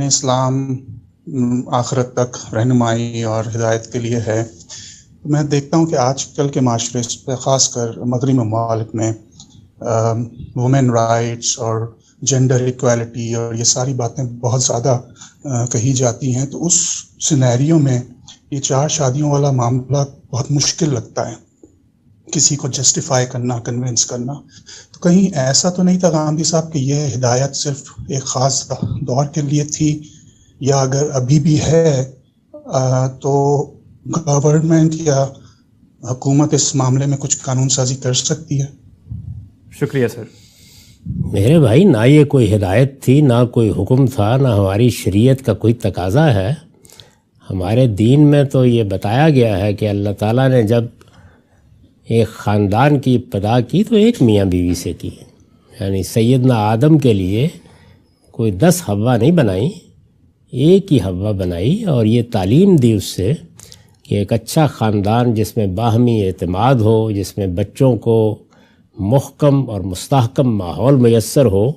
اسلام آخرت تک رہنمائی اور ہدایت کے لیے ہے. میں دیکھتا ہوں کہ آج کل کے معاشرے پہ خاص کر مغربی ممالک میں وومن رائٹس اور جینڈر ایکویلٹی اور یہ ساری باتیں بہت زیادہ کہی جاتی ہیں. تو اس سینیریو میں یہ 4 شادیوں والا معاملہ بہت مشکل لگتا ہے کسی کو جسٹیفائی کرنا، کنونس کرنا. تو کہیں ایسا تو نہیں تھا گاندھی صاحب کہ یہ ہدایت صرف ایک خاص دور کے لیے تھی، یا اگر ابھی بھی ہے تو گورنمنٹ یا حکومت اس معاملے میں کچھ قانون سازی کر سکتی ہے؟ شکریہ سر. میرے بھائی، نہ یہ کوئی ہدایت تھی، نہ کوئی حکم تھا، نہ ہماری شریعت کا کوئی تقاضا ہے. ہمارے دین میں تو یہ بتایا گیا ہے کہ اللہ تعالیٰ نے جب ایک خاندان کی ابتدا کی تو ایک میاں بیوی سے کی. یعنی سیدنا آدم کے لیے کوئی 10 حوا نہیں بنائی، ایک ہی حوا بنائی، اور یہ تعلیم دی اس سے کہ ایک اچھا خاندان جس میں باہمی اعتماد ہو، جس میں بچوں کو محکم اور مستحکم ماحول میسر ہو،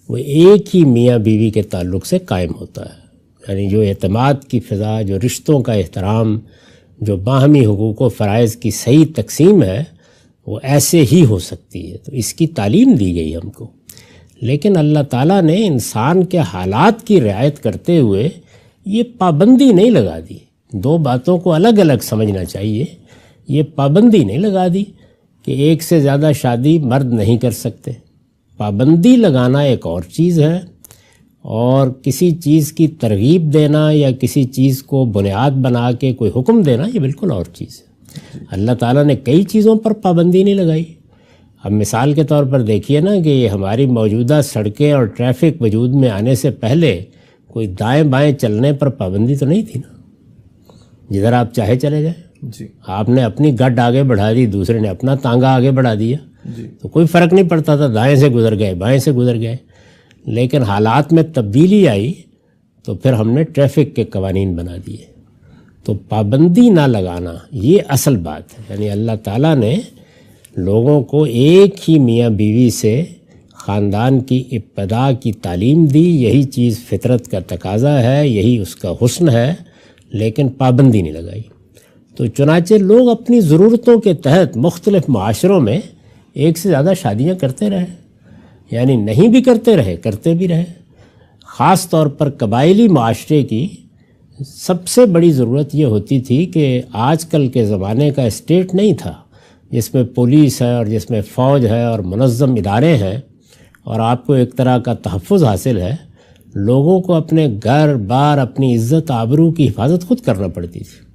وہ ایک ہی میاں بیوی کے تعلق سے قائم ہوتا ہے. یعنی جو اعتماد کی فضا، جو رشتوں کا احترام، جو باہمی حقوق و فرائض کی صحیح تقسیم ہے، وہ ایسے ہی ہو سکتی ہے. تو اس کی تعلیم دی گئی ہم کو. لیکن اللہ تعالیٰ نے انسان کے حالات کی رعایت کرتے ہوئے یہ پابندی نہیں لگا دی. 2 باتوں کو الگ الگ سمجھنا چاہیے. یہ پابندی نہیں لگا دی کہ ایک سے زیادہ شادی مرد نہیں کر سکتے. پابندی لگانا ایک اور چیز ہے، اور کسی چیز کی ترغیب دینا یا کسی چیز کو بنیاد بنا کے کوئی حکم دینا یہ بالکل اور چیز ہے. اللہ تعالیٰ نے کئی چیزوں پر پابندی نہیں لگائی. اب مثال کے طور پر دیکھیے نا کہ یہ ہماری موجودہ سڑکیں اور ٹریفک وجود میں آنے سے پہلے کوئی دائیں بائیں چلنے پر پابندی تو نہیں تھی نا. جدھر آپ چاہے چلے جائیں. جی. آپ نے اپنی گڈ آگے بڑھا دی، دوسرے نے اپنا تانگا آگے بڑھا دیا. جی. تو کوئی فرق نہیں پڑتا تھا، دائیں سے گزر گئے، بائیں سے گزر گئے. لیکن حالات میں تبدیلی آئی تو پھر ہم نے ٹریفک کے قوانین بنا دیے. تو پابندی نہ لگانا یہ اصل بات ہے. یعنی اللہ تعالیٰ نے لوگوں کو ایک ہی میاں بیوی سے خاندان کی ابتدا کی تعلیم دی. یہی چیز فطرت کا تقاضا ہے، یہی اس کا حسن ہے، لیکن پابندی نہیں لگائی. تو چنانچہ لوگ اپنی ضرورتوں کے تحت مختلف معاشروں میں ایک سے زیادہ شادیاں کرتے رہے. یعنی نہیں بھی کرتے رہے، کرتے بھی رہے. خاص طور پر قبائلی معاشرے کی سب سے بڑی ضرورت یہ ہوتی تھی کہ آج کل کے زمانے کا اسٹیٹ نہیں تھا جس میں پولیس ہے اور جس میں فوج ہے اور منظم ادارے ہیں اور آپ کو ایک طرح کا تحفظ حاصل ہے. لوگوں کو اپنے گھر بار، اپنی عزت آبرو کی حفاظت خود کرنا پڑتی تھی.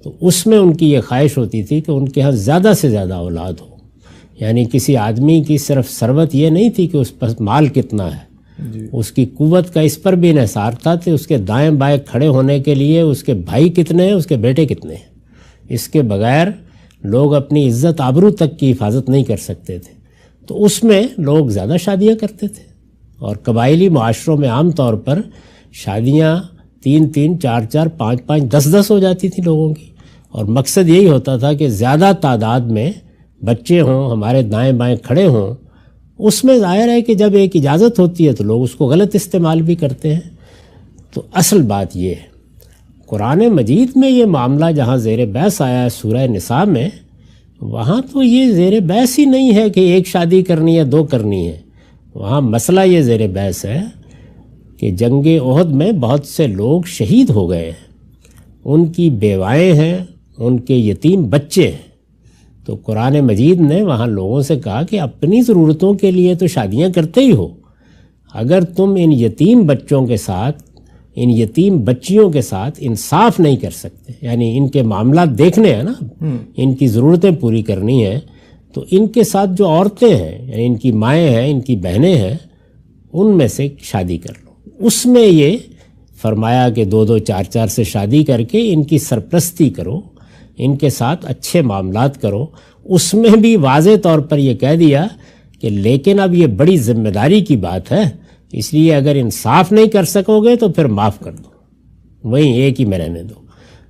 تو اس میں ان کی یہ خواہش ہوتی تھی کہ ان کے ہاں زیادہ سے زیادہ اولاد ہو. یعنی کسی آدمی کی صرف ثروت یہ نہیں تھی کہ اس پر مال کتنا ہے. جی. اس کی قوت کا اس پر بھی انحصار تھا کہ اس کے دائیں بائیں کھڑے ہونے کے لیے اس کے بھائی کتنے ہیں، اس کے بیٹے کتنے ہیں. اس کے بغیر لوگ اپنی عزت آبرو تک کی حفاظت نہیں کر سکتے تھے. تو اس میں لوگ زیادہ شادیاں کرتے تھے. اور قبائلی معاشروں میں عام طور پر شادیاں 3 4 5 5 10 ہو جاتی تھیں لوگوں کی. اور مقصد یہی ہوتا تھا کہ زیادہ تعداد میں بچے ہوں، ہمارے دائیں بائیں کھڑے ہوں. اس میں ظاہر ہے کہ جب ایک اجازت ہوتی ہے تو لوگ اس کو غلط استعمال بھی کرتے ہیں. تو اصل بات یہ ہے، قرآن مجید میں یہ معاملہ جہاں زیر بحث آیا ہے سورہ نساء میں، وہاں تو یہ زیر بحث ہی نہیں ہے کہ ایک شادی کرنی ہے 2 کرنی ہے. وہاں مسئلہ یہ زیر بحث ہے کہ جنگ احد میں بہت سے لوگ شہید ہو گئے ہیں، ان کی بیوائیں ہیں، ان کے یتیم بچے ہیں. تو قرآن مجید نے وہاں لوگوں سے کہا کہ اپنی ضرورتوں کے لیے تو شادیاں کرتے ہی ہو، اگر تم ان یتیم بچوں کے ساتھ، ان یتیم بچیوں کے ساتھ انصاف نہیں کر سکتے، یعنی ان کے معاملات دیکھنے ہیں نا، ان کی ضرورتیں پوری کرنی ہیں، تو ان کے ساتھ جو عورتیں ہیں، یعنی ان کی مائیں ہیں، ان کی بہنیں ہیں، ان میں سے شادی کر لو. اس میں یہ فرمایا کہ 2 4 4 سے شادی کر کے ان کی سرپرستی کرو، ان کے ساتھ اچھے معاملات کرو. اس میں بھی واضح طور پر یہ کہہ دیا کہ لیکن اب یہ بڑی ذمہ داری کی بات ہے، اس لیے اگر انصاف نہیں کر سکو گے تو پھر معاف کر دو، وہیں ایک ہی میں رہنے دو.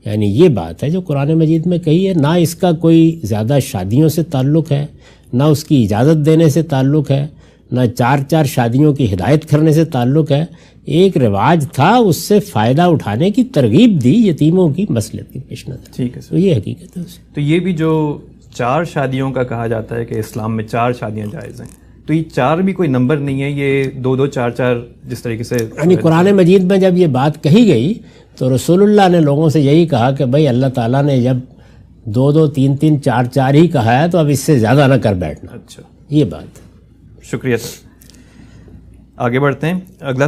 یعنی یہ بات ہے جو قرآن مجید میں کہی ہے. نہ اس کا کوئی زیادہ شادیوں سے تعلق ہے، نہ اس کی اجازت دینے سے تعلق ہے، نہ 4 4 شادیوں کی ہدایت کرنے سے تعلق ہے. ایک رواج تھا، اس سے فائدہ اٹھانے کی ترغیب دی یتیموں کی مصلحت کے پیش نظر. ٹھیک ہے سر. تو یہ حقیقت ہے. تو یہ بھی جو 4 شادیوں کا کہا جاتا ہے کہ اسلام میں 4 شادیاں جائز ہیں، تو یہ 4 بھی کوئی نمبر نہیں ہے، یہ 2 4 جس طریقے سے یعنی قرآن مجید میں جب یہ بات کہی گئی تو رسول اللہ نے لوگوں سے یہی کہا کہ بھائی اللہ تعالیٰ نے جب 2 3 3 4 4 ہی کہا ہے تو اب اس سے زیادہ نہ کر بیٹھنا. اچھا، یہ بات. شکریہ سر. آگے بڑھتے ہیں. اگلا